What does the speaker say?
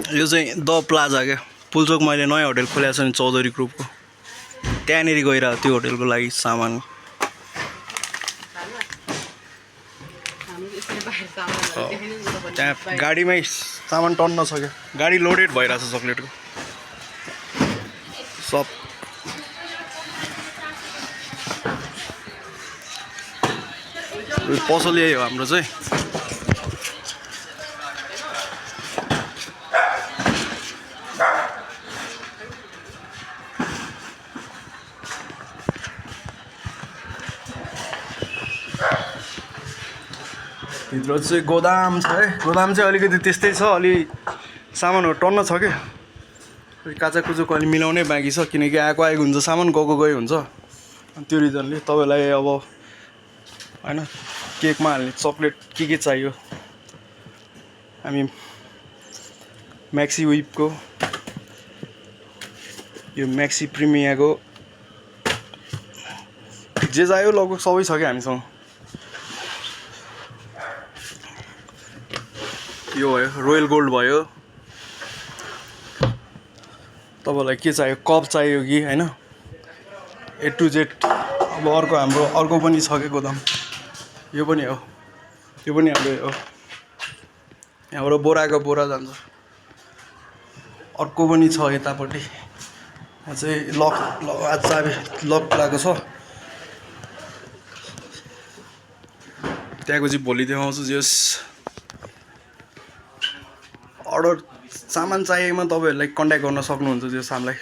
यो चाहिँ the plaza क्या पुल्चोक मैले नयाँ होटल खोलेको छु नि चौधरी ग्रुपको त्यहाँनिर गएर त्यो होटलको लागि सामान त्यहाँ गाडीमै सामान टन्न छ क्या गाडी लोडेड भइरहेछ चक्लेटको सब पसल यही हो हाम्रो चाहिँ भित्र चाहिँ गोदाम छ है गोदाम चाहिँ अलिकति त्यस्तै छ अलि सामानहरू टन्न छ क्या काचा कुचोको अलि मिलाउनै बाँकी छ किनकि आएको हुन्छ सामान गएको गयो हुन्छ अनि त्यो रिजनले तपाईँलाई अब होइन केकमा हाल्ने चक्लेट के चाहियो हामी म्याक्सी विपको यो म्याक्सी प्रिमियाको जे चाहियो लगभग सबै छ क्या हामीसँग यो भयो रोयल गोल्ड भयो तपाईँलाई के चाहियो कप चाहियो कि होइन ए टु जेड अब अर्को हाम्रो अर्को पनि छ क्या गोदाम यो पनि हो यो पनि हाम्रो हो यहाँबाट बोराको बोरा जान्छ अर्को पनि छ यतापट्टि यहाँ चाहिँ लक चाबी लक लगाएको छ त्यहाँको चाहिँ भोलि देखाउँछु जस अर्डर सामान चाहिएमा तपाईँहरूलाई कन्ट्याक्ट गर्न सक्नुहुन्छ त्यो सामलाई